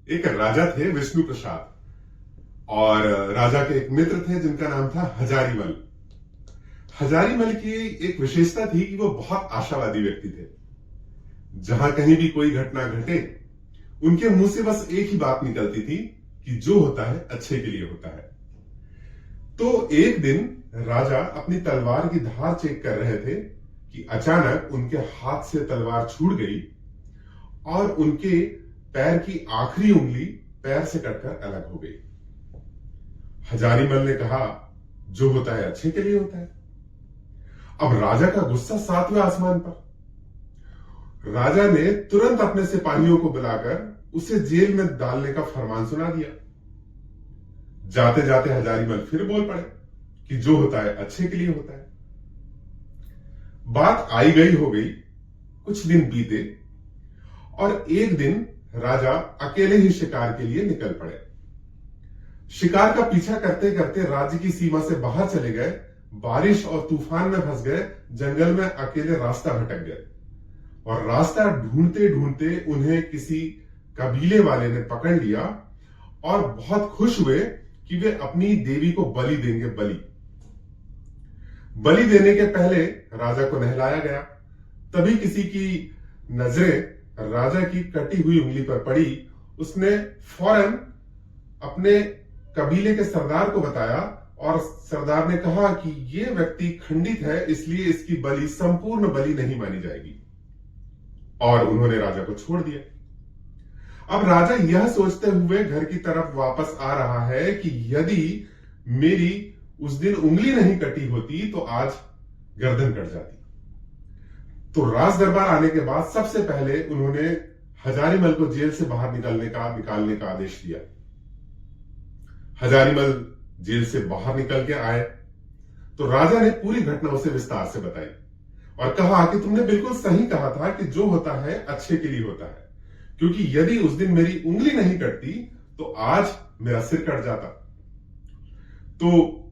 एक राजा थे विष्णु प्रसाद। और राजा के एक मित्र थे जिनका नाम था हजारीमल। हजारीमल की एक विशेषता थी कि वो बहुत आशावादी व्यक्ति थे। जहां कहीं भी कोई घटना घटे, उनके मुंह से बस एक ही बात निकलती थी कि जो होता है अच्छे के लिए होता है। तो एक दिन राजा अपनी तलवार की धार चेक कर रहे थे कि अचानक उनके हाथ से तलवार छूट गई और उनके पैर की आखिरी उंगली पैर से कटकर अलग हो गई। हजारीमल ने कहा, जो होता है अच्छे के लिए होता है। अब राजा का गुस्सा 7वें आसमान पर। राजा ने तुरंत अपने सिपाहियों को बुलाकर उसे जेल में डालने का फरमान सुना दिया। जाते जाते हजारीमल फिर बोल पड़े कि जो होता है अच्छे के लिए होता है। बात आई गई हो गई। कुछ दिन बीते और एक दिन राजा अकेले ही शिकार के लिए निकल पड़े। शिकार का पीछा करते करते राज्य की सीमा से बाहर चले गए, बारिश और तूफान में फंस गए, जंगल में अकेले रास्ता भटक गए और रास्ता ढूंढते ढूंढते उन्हें किसी कबीले वाले ने पकड़ लिया और बहुत खुश हुए कि वे अपनी देवी को बलि देंगे। बलि देने के पहले राजा को नहलाया गया। तभी किसी की नजरें राजा की कटी हुई उंगली पर पड़ी। उसने फौरन अपने कबीले के सरदार को बताया और सरदार ने कहा कि यह व्यक्ति खंडित है, इसलिए इसकी बलि संपूर्ण बलि नहीं मानी जाएगी। और उन्होंने राजा को छोड़ दिया। अब राजा यह सोचते हुए घर की तरफ वापस आ रहा है कि यदि मेरी उस दिन उंगली नहीं कटी होती तो आज गर्दन कट जाती। तो राज दरबार आने के बाद सबसे पहले उन्होंने हजारीमल को जेल से बाहर निकालने का आदेश दिया। हजारीमल जेल से बाहर निकल के आए तो राजा ने पूरी घटना उसे विस्तार से बताई और कहा कि तुमने बिल्कुल सही कहा था कि जो होता है अच्छे के लिए होता है, क्योंकि यदि उस दिन मेरी उंगली नहीं कटती तो आज मेरा सिर कट जाता। तो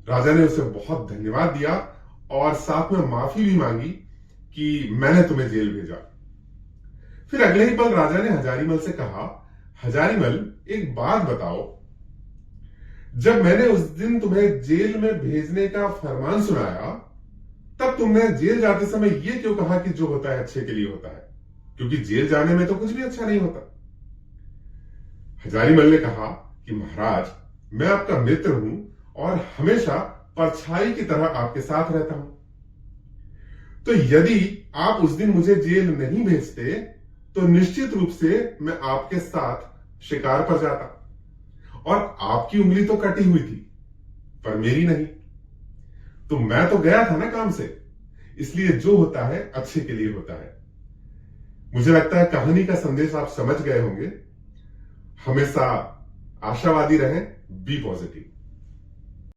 राजा ने उसे बहुत धन्यवाद दिया और साथ में माफी भी मांगी कि मैंने तुम्हें जेल भेजा। फिर अगले ही पल राजा ने हजारीमल से कहा, हजारीमल एक बात बताओ, जब मैंने उस दिन तुम्हें जेल में भेजने का फरमान सुनाया तब तुमने जेल जाते समय यह क्यों कहा कि जो होता है अच्छे के लिए होता है, क्योंकि जेल जाने में तो कुछ भी अच्छा नहीं होता। हजारीमल ने कहा कि महाराज, मैं आपका मित्र हूं और हमेशा परछाई की तरह आपके साथ रहता हूं। तो यदि आप उस दिन मुझे जेल नहीं भेजते तो निश्चित रूप से मैं आपके साथ शिकार पर जाता और आपकी उंगली तो कटी हुई थी पर मेरी नहीं। तो मैं तो गया था ना काम से, इसलिए जो होता है अच्छे के लिए होता है। मुझे लगता है कहानी का संदेश आप समझ गए होंगे। हमेशा आशावादी रहें, बी पॉजिटिव।